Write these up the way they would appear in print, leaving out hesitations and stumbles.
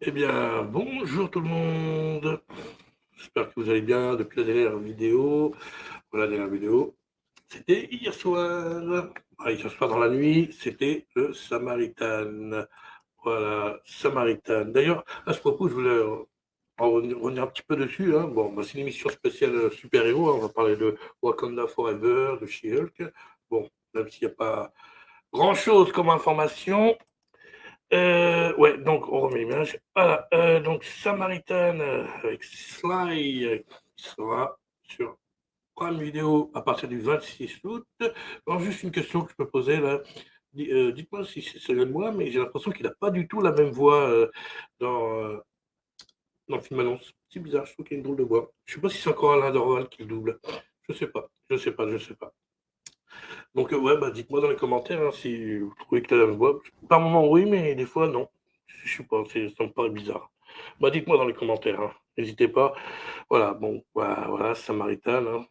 Eh bien, bonjour tout le monde. J'espère que vous allez bien depuis la dernière vidéo. Voilà, la dernière vidéo, c'était hier soir. Hier soir dans la nuit, c'était le Samaritan. Voilà, Samaritan. D'ailleurs, à ce propos, je voulais revenir un petit peu dessus. Hein. Bon, c'est une émission spéciale super-héros. Hein. On va parler de Wakanda Forever, de She-Hulk. Bon, même s'il n'y a pas grand-chose comme information. Ouais, donc on remet l'image. Voilà, donc Samaritan avec Sly qui sera sur Prime Video à partir du 26 août. Alors, juste une question que je peux poser là. Dites-moi si c'est celui de moi, mais j'ai l'impression qu'il n'a pas du tout la même voix dans, euh, dans le film annonce. C'est bizarre, je trouve qu'il y a une drôle de voix. Je sais pas si c'est encore Alain Dorval qui le double. Je sais pas. Donc, ouais, bah, dites-moi dans les commentaires hein, si vous trouvez que t'as la même voix. Par moments, oui, mais des fois, non. Je sais pas, ça me paraît bizarre. Bah, dites-moi dans les commentaires, hein. N'hésitez pas. Voilà, bon, voilà, Samaritan, hein.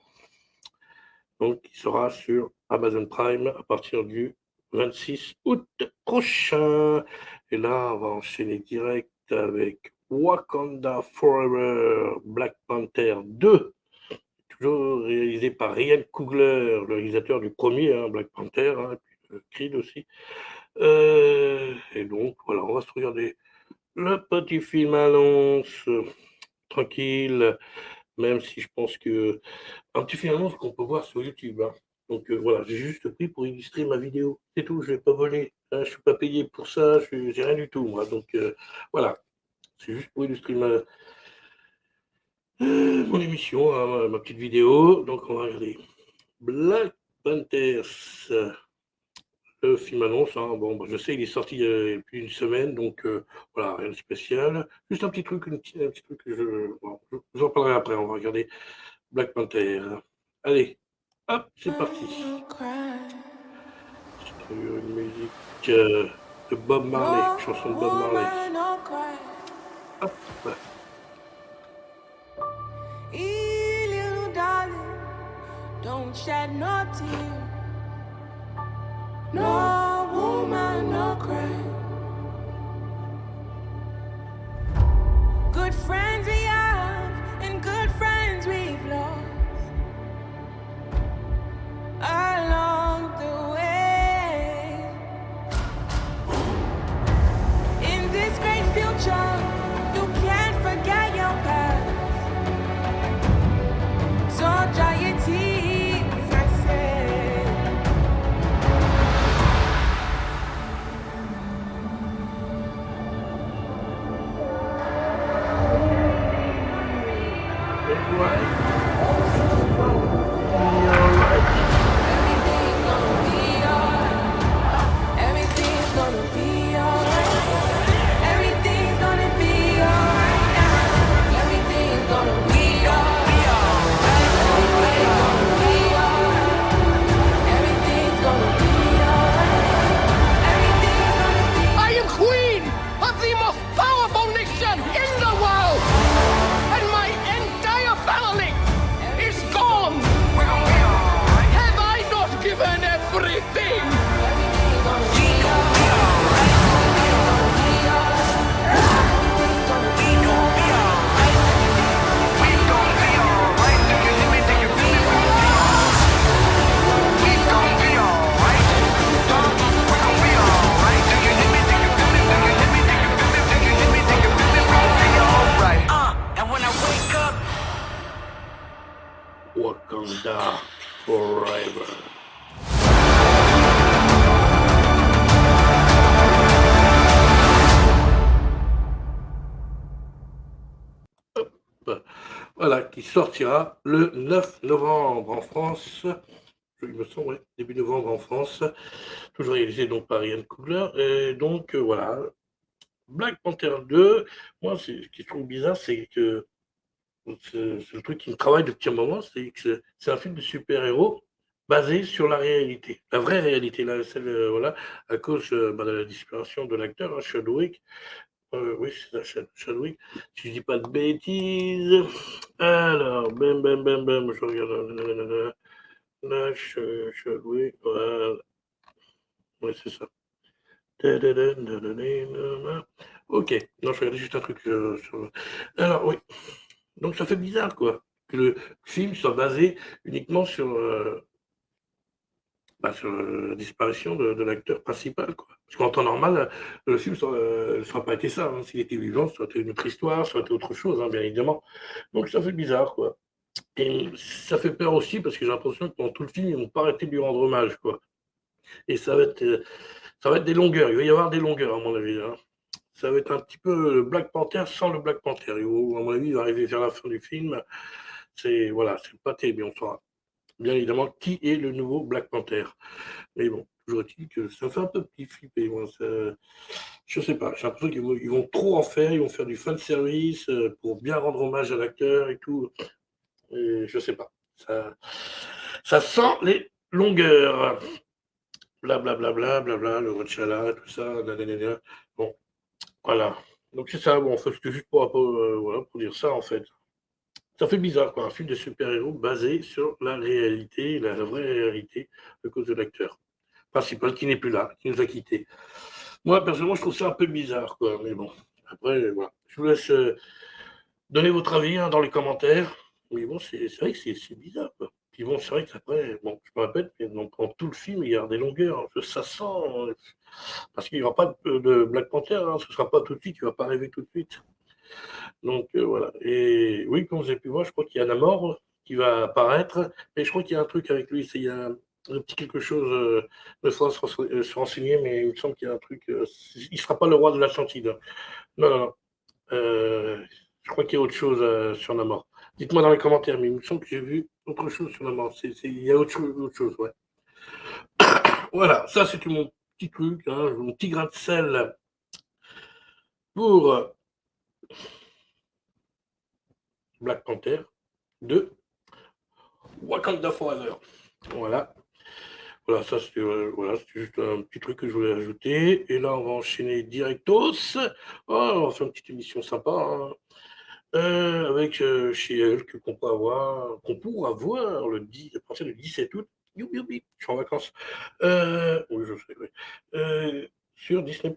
Donc, il sera sur Amazon Prime à partir du 26 août prochain. Et là, on va enchaîner direct avec Wakanda Forever, Black Panther 2, toujours réalisé par Ryan Coogler, le réalisateur du premier, hein, Black Panther, hein, et puis Creed aussi. Et donc, voilà, on va se regarder le petit film annonce, tranquille, même si je pense que un petit film annonce qu'on peut voir sur YouTube. Hein. Donc voilà, j'ai juste pris pour illustrer ma vidéo. C'est tout, je ne vais pas voler. Hein, je ne suis pas payé pour ça, j'ai rien du tout, moi. Donc voilà, c'est juste pour illustrer mon émission, hein, ma petite vidéo. Donc on va regarder Black Panthers. Le film annonce, hein, bon, bah, je sais, il est sorti il y a plus d'une semaine, donc voilà, rien de spécial. Juste un petit truc, un petit truc que je vous en parlerai après, on va regarder Black Panther. Allez, hop, c'est parti. Sur une musique de Bob Marley, chanson de Bob Marley. Hop. Hey, little darling, don't shed no tear. No woman, no cry. Good friends we have, and good friends we've lost along the way. In this great future, you can't forget your past. So dry your tears, I say. Everything's gonna be alright. Everything's gonna be alright now. Everything's gonna be alright. Everything's gonna be alright. Everything's gonna be. I am queen of the most powerful nation in the world, and my entire family is gone. Have I not given everything? Wakanda Forever. Hop. Voilà, qui sortira le 9 novembre en France. Il me semble, ouais, début novembre en France. Toujours réalisé donc par Ryan Coogler. Et donc voilà, Black Panther 2. Moi, ce qui je trouve bizarre, c'est que c'est le truc qui me travaille depuis un moment, c'est que c'est un film de super-héros basé sur la réalité, la vraie réalité, là, celle, voilà, à cause de la disparition de l'acteur, hein, Chadwick. Oui, c'est ça, Chadwick. Si je dis pas de bêtises. Alors, je regarde. Là, Chadwick, voilà. Ouais, c'est ça. Ok, non, je regardais juste un truc sur... Alors, oui, donc ça fait bizarre, quoi, que le film soit basé uniquement sur la disparition de l'acteur principal, quoi. Parce qu'en temps normal, le film ne serait pas été ça, hein. S'il était vivant, ça aurait été une autre histoire, ça aurait été autre chose, hein, bien évidemment. Donc ça fait bizarre, quoi. Et ça fait peur aussi, parce que j'ai l'impression que pendant tout le film, ils n'ont pas arrêté de lui rendre hommage, quoi. Et ça va être des longueurs, il va y avoir des longueurs, à mon avis, hein. Ça va être un petit peu le Black Panther sans le Black Panther. À mon avis, il va arriver vers la fin du film. Voilà, c'est pas terrible. On saura bien évidemment qui est le nouveau Black Panther. Mais bon, toujours est-il que ça fait un peu petit flipper. Moi, je sais pas, j'ai l'impression qu'ils vont trop en faire. Ils vont faire du fan service pour bien rendre hommage à l'acteur et tout. Et je sais pas. Ça sent les longueurs. Blablabla, blablabla, le Rochala, tout ça. Nanana. Bon. Voilà. Donc c'est ça, bon, c'était juste voilà, pour dire ça en fait. Ça fait bizarre, quoi, un film de super-héros basé sur la réalité, la vraie réalité, à cause de l'acteur principal qui n'est plus là, qui nous a quittés. Moi, personnellement, je trouve ça un peu bizarre, quoi, mais bon, après, voilà. Je vous laisse donner votre avis hein, dans les commentaires. Mais bon, c'est vrai que c'est bizarre, quoi. Puis bon, c'est vrai qu'après, bon, je me répète, mais donc, pendant tout le film, il y a des longueurs, ça sent... Parce qu'il n'y aura pas de Black Panther, hein, ce ne sera pas tout de suite, il ne va pas arriver tout de suite. Donc voilà. Et oui, comme vous avez pu voir, je crois qu'il y a Namor qui va apparaître, et je crois qu'il y a un truc avec lui, il y a un petit quelque chose, il faudra se renseigner, mais il me semble qu'il y a un truc, il ne sera pas le roi de l'Atlantide. Non, non, non. Je crois qu'il y a autre chose sur Namor. Dites-moi dans les commentaires, mais il me semble que j'ai vu autre chose sur Namor. Il y a autre chose, ouais. Voilà, ça c'était mon petit truc, hein, mon petit grain de sel pour Black Panther 2 Wakanda Forever. Voilà. Voilà, ça c'était juste un petit truc que je voulais ajouter. Et là, on va enchaîner directos. Oh, on va faire une petite émission sympa. Hein. Avec She-Hulk qu'on pourra voir à partir du 17 août. Youpi, je suis en vacances. Oui, je sais, oui. Sur Disney+.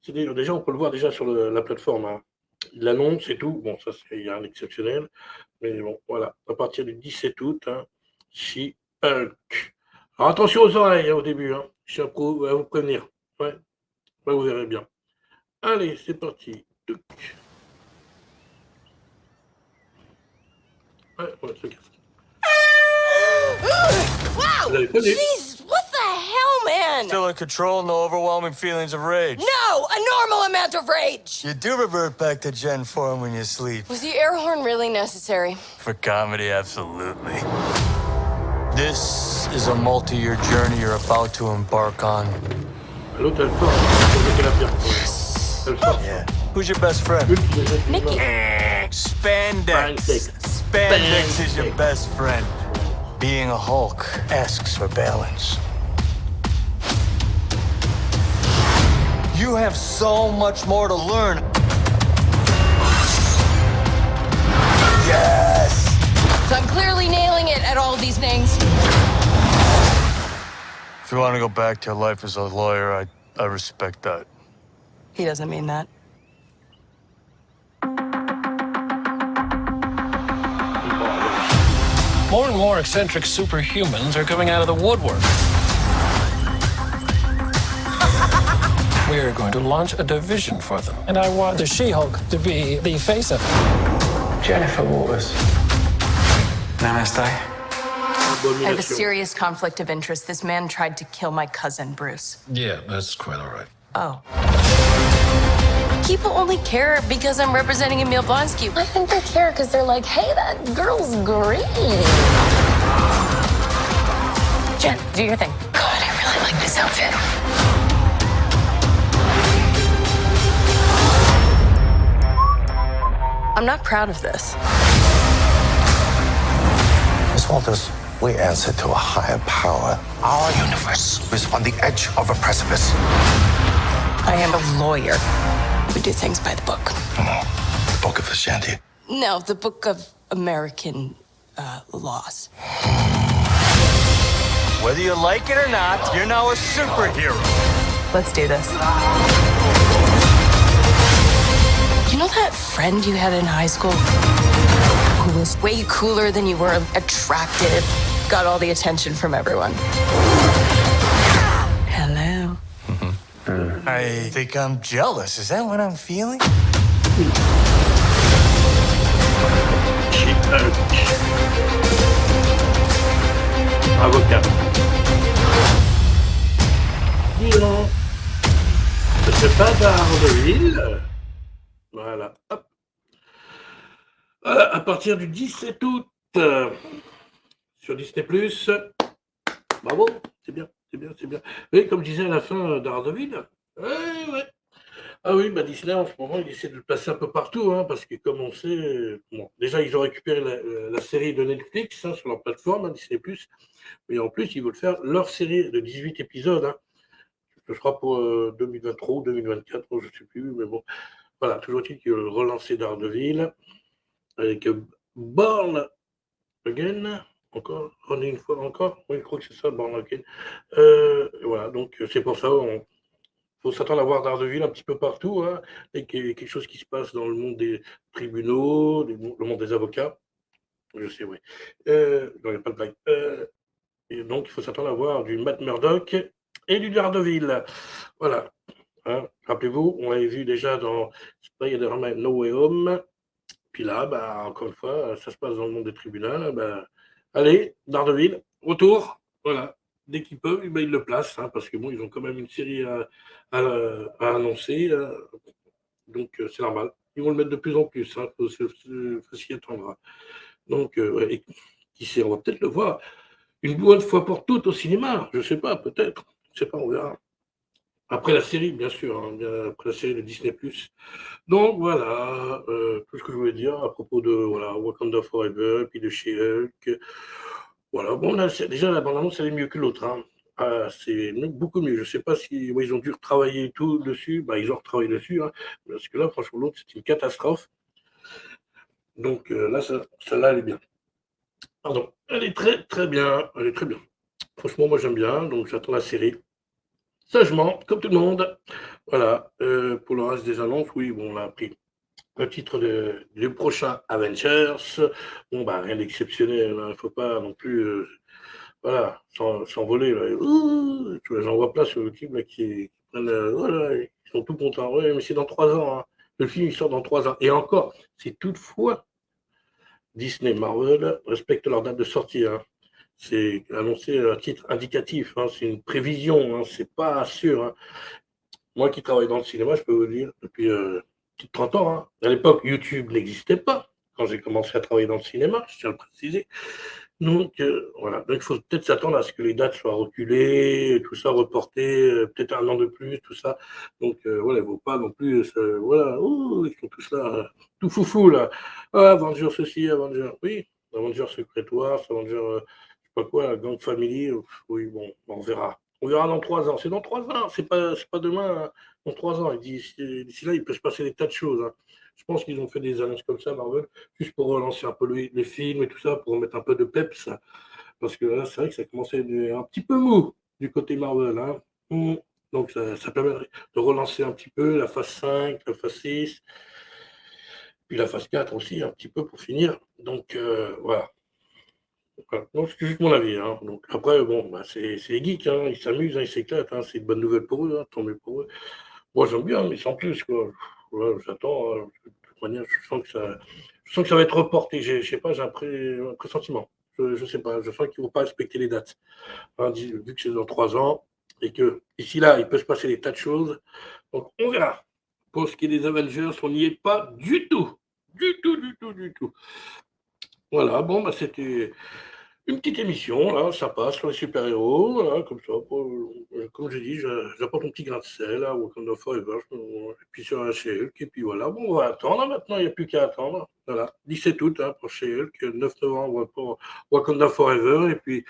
C'est-à-dire, déjà, on peut le voir déjà sur la plateforme. Hein. Il l'annonce et tout. Bon, ça, il y a un exceptionnel. Mais bon, voilà. À partir du 17 août, hein, She-Hulk. Alors, attention aux oreilles hein, au début. Hein. Je tiens à vous prévenir. Ouais. Ouais, vous verrez bien. Allez, c'est parti. Ouais, c'est casse. Wow! Jesus, what the hell, man? Still in control, no overwhelming feelings of rage. No, a normal amount of rage. You do revert back to Gen form when you sleep. Was the air horn really necessary? For comedy, absolutely. This is a multi-year journey you're about to embark on. L'autre, elle sort. Yeah. Who's your best friend? Mickey. Spandex. Spandex is your best friend. Being a Hulk asks for balance. You have so much more to learn. Yes! So I'm clearly nailing it at all these things. If you want to go back to your life as a lawyer, I respect that. He doesn't mean that. More and more eccentric superhumans are coming out of the woodwork. We're going to launch a division for them. And I want the She-Hulk to be the face of it. Jennifer Waters. Namaste. I have a serious conflict of interest. This man tried to kill my cousin, Bruce. Yeah, that's quite all right. Oh. People only care because I'm representing Emil Blonsky. I think they care because they're like, hey, that girl's green. Jen, do your thing. God, I really like this outfit. I'm not proud of this. Miss Walters, we answer to a higher power. Our universe is on the edge of a precipice. I am a lawyer. We do things by the book. The Book of Ashanti. No, the Book of American laws. Whether you like it or not, you're now a superhero. Let's do this. friend you had in high school who was way cooler than you were, attractive, got all the attention from everyone. Hello. I think I'm jealous. Is that what I'm feeling? She-Hulk. Avocat. Dis donc, c'est pas Daredevil. Voilà, hop. Voilà, à partir du 17 août, sur Disney+, bravo, c'est bien, c'est bien, c'est bien. Oui, comme je disais à la fin, Daredevil, ouais. Ah oui, bah Disney, en ce moment, il essaie de le placer un peu partout, hein, parce que comme on sait, bon, déjà, ils ont récupéré la série de Netflix hein, sur leur plateforme, hein, Disney+, mais en plus, ils veulent faire leur série de 18 épisodes, hein. Ce sera pour 2023 ou 2024, je ne sais plus, mais bon. Voilà, toujours est-il qu'ils veulent relancer Daredevil, avec Born Again, encore, une fois encore, oui, je crois que c'est ça, Born Again. Voilà, donc c'est pour ça, il faut s'attendre à voir Daredevil un petit peu partout, hein, et qu'il y ait quelque chose qui se passe dans le monde des tribunaux, le monde des avocats, je sais, oui. Non, il n'y a pas de blague. Et donc, il faut s'attendre à voir du Matt Murdock et du Daredevil. Voilà. Hein, rappelez-vous, on l'avait vu déjà dans Spider-Man No Way Home. Puis là, bah, encore une fois, ça se passe dans le monde des tribunaux. Bah, allez, Daredevil, retour. Voilà. Dès qu'ils peuvent, bah, ils le placent, hein, parce que bon, ils ont quand même une série à annoncer. Donc, c'est normal. Ils vont le mettre de plus en plus. Il faut s'y attendre. Donc, ouais, et qui sait, on va peut-être le voir une bonne fois pour toutes au cinéma. Je ne sais pas, peut-être. Je ne sais pas, on verra. Après la série, bien sûr. Hein, après la série de Disney+. Donc voilà, tout ce que je voulais dire à propos de voilà, Wakanda Forever, puis de She-Hulk. Voilà, bon, là, déjà, la bande-annonce, elle est mieux que l'autre. Hein. C'est beaucoup mieux. Je ne sais pas si ils ont dû retravailler tout dessus. Bah, ils ont retravaillé dessus. Hein, parce que là, franchement, l'autre, c'est une catastrophe. Donc là, celle-là, elle est bien. Pardon. Elle est très, très bien. Elle est très bien. Franchement, moi, j'aime bien. Donc, j'attends la série. Sagement, comme tout le monde. Voilà. Pour le reste des annonces, oui, bon, on a appris le titre du prochain Avengers. Bon, bah, rien d'exceptionnel. Il ne faut pas non plus voilà, s'envoler. Tu vois, j'en vois plein sur YouTube là, qui prennent. Voilà, ils sont tout contents. Oui, mais c'est dans 3 ans. Hein. Le film, il sort dans 3 ans. Et encore, c'est toutefois Disney, Marvel respectent leur date de sortie. Hein. C'est annoncé à titre indicatif. Hein. C'est une prévision. Hein. C'est pas sûr. Hein. Moi qui travaille dans le cinéma, je peux vous dire, depuis 30 ans, hein. À l'époque, YouTube n'existait pas quand j'ai commencé à travailler dans le cinéma, je tiens à le préciser. Donc, voilà. Donc, il faut peut-être s'attendre à ce que les dates soient reculées, tout ça reporté, peut-être 1 an de plus, tout ça. Donc, voilà, il ne faut pas non plus, voilà, ils sont tous là, tout foufou, là. Ah, Avengers ceci, Avengers, oui, Avengers Secret Wars, Avengers, je sais pas quoi, Gang Family, oui, bon, on verra. On verra dans 3 ans. C'est dans 3 ans, c'est pas demain, hein. Dans 3 ans. D'ici là, il peut se passer des tas de choses. Hein. Je pense qu'ils ont fait des annonces comme ça, Marvel, juste pour relancer un peu les films et tout ça, pour mettre un peu de peps. Parce que là, c'est vrai que ça commençait un petit peu mou du côté Marvel. Hein. Donc, ça permet de relancer un petit peu la phase 5, la phase 6, puis la phase 4 aussi, un petit peu pour finir. Donc, voilà. Donc, c'est juste mon avis. Hein. Donc, après, bon, bah, c'est les geeks, hein. Ils s'amusent, hein, ils s'éclatent. Hein. C'est une bonne nouvelle pour eux, hein. Tant mieux pour eux. Moi, j'aime bien, mais sans plus. Quoi. Voilà, j'attends. De toute manière, je sens que ça va être reporté. Je sais pas, j'ai un pressentiment. Je sais pas. Je sens qu'ils ne vont pas respecter les dates. Hein, vu que c'est dans 3 ans et que d'ici là, il peut se passer des tas de choses. Donc, on verra. Pour ce qui est des Avengers, on n'y est pas du tout. Du tout. Voilà, bon, bah, c'était une petite émission, là, ça passe sur les super-héros, voilà, comme ça, comme j'ai dit, j'apporte mon petit grain de sel, là, Wakanda Forever, et puis sur un She-Hulk, et puis voilà, bon, on va attendre maintenant, il n'y a plus qu'à attendre, voilà, 17 août hein, pour She-Hulk, 9 novembre pour Wakanda Forever, et puis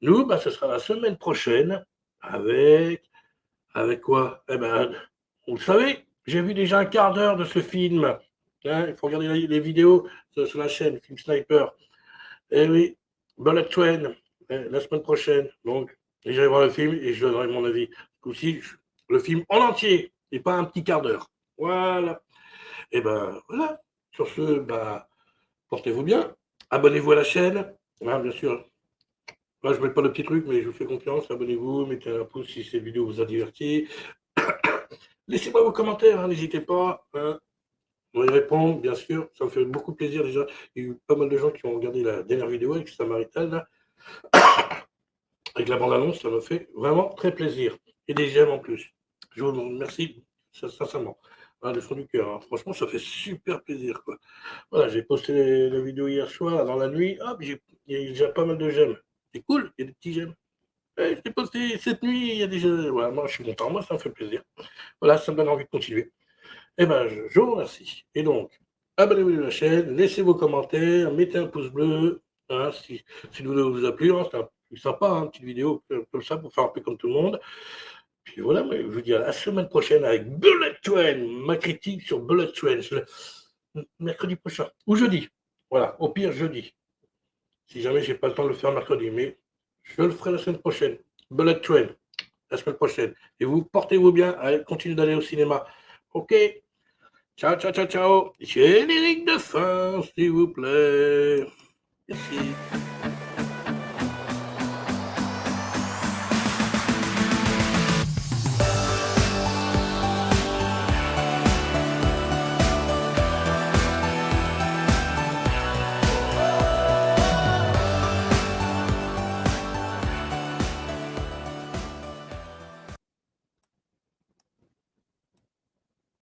nous, bah, ce sera la semaine prochaine, avec quoi? Eh ben, vous le savez, j'ai vu déjà un quart d'heure de ce film, hein, il faut regarder les vidéos sur la chaîne, Film Sniper, eh oui, Bullet Train, la semaine prochaine. Donc, j'irai voir le film et je donnerai mon avis. Aussi, le film en entier et pas un petit quart d'heure. Voilà. Et ben voilà. Sur ce, bah, portez-vous bien. Abonnez-vous à la chaîne. Hein, bien sûr. Moi, je ne mets pas de petits trucs, mais je vous fais confiance. Abonnez-vous, mettez un pouce si cette vidéo vous a diverti. Laissez-moi vos commentaires, hein, n'hésitez pas. Hein. On va y répondre, bien sûr. Ça me fait beaucoup plaisir déjà. Il y a eu pas mal de gens qui ont regardé la dernière vidéo avec Samaritan, là. Avec la bande-annonce, ça me fait vraiment très plaisir. Et des j'aime en plus. Je vous remercie sincèrement. Voilà, du fond du cœur. Hein. Franchement, ça fait super plaisir, quoi. Voilà, j'ai posté la vidéo hier soir, dans la nuit. Hop, il y a déjà pas mal de j'aime. C'est cool, il y a des petits j'aime. Je l'ai posté cette nuit, il y a déjà. Voilà, moi, je suis content. Moi, ça me fait plaisir. Voilà, ça me donne envie de continuer. Eh ben, je vous remercie. Et donc, abonnez-vous à la chaîne, laissez vos commentaires, mettez un pouce bleu, hein, si la vidéo vous a plu, hein, c'est un peu sympa, hein, une petite vidéo comme ça pour faire un peu comme tout le monde. Puis voilà, mais je vous dis à la semaine prochaine avec Bullet Train, ma critique sur Bullet Train, mercredi prochain, ou jeudi. Voilà, au pire jeudi. Si jamais j'ai pas le temps de le faire mercredi, mais je le ferai la semaine prochaine. Bullet Train, la semaine prochaine. Et vous, portez-vous bien, allez, continuez d'aller au cinéma. Ok? Ciao, ciao, ciao, ciao. Générique de fin, s'il vous plaît. Merci.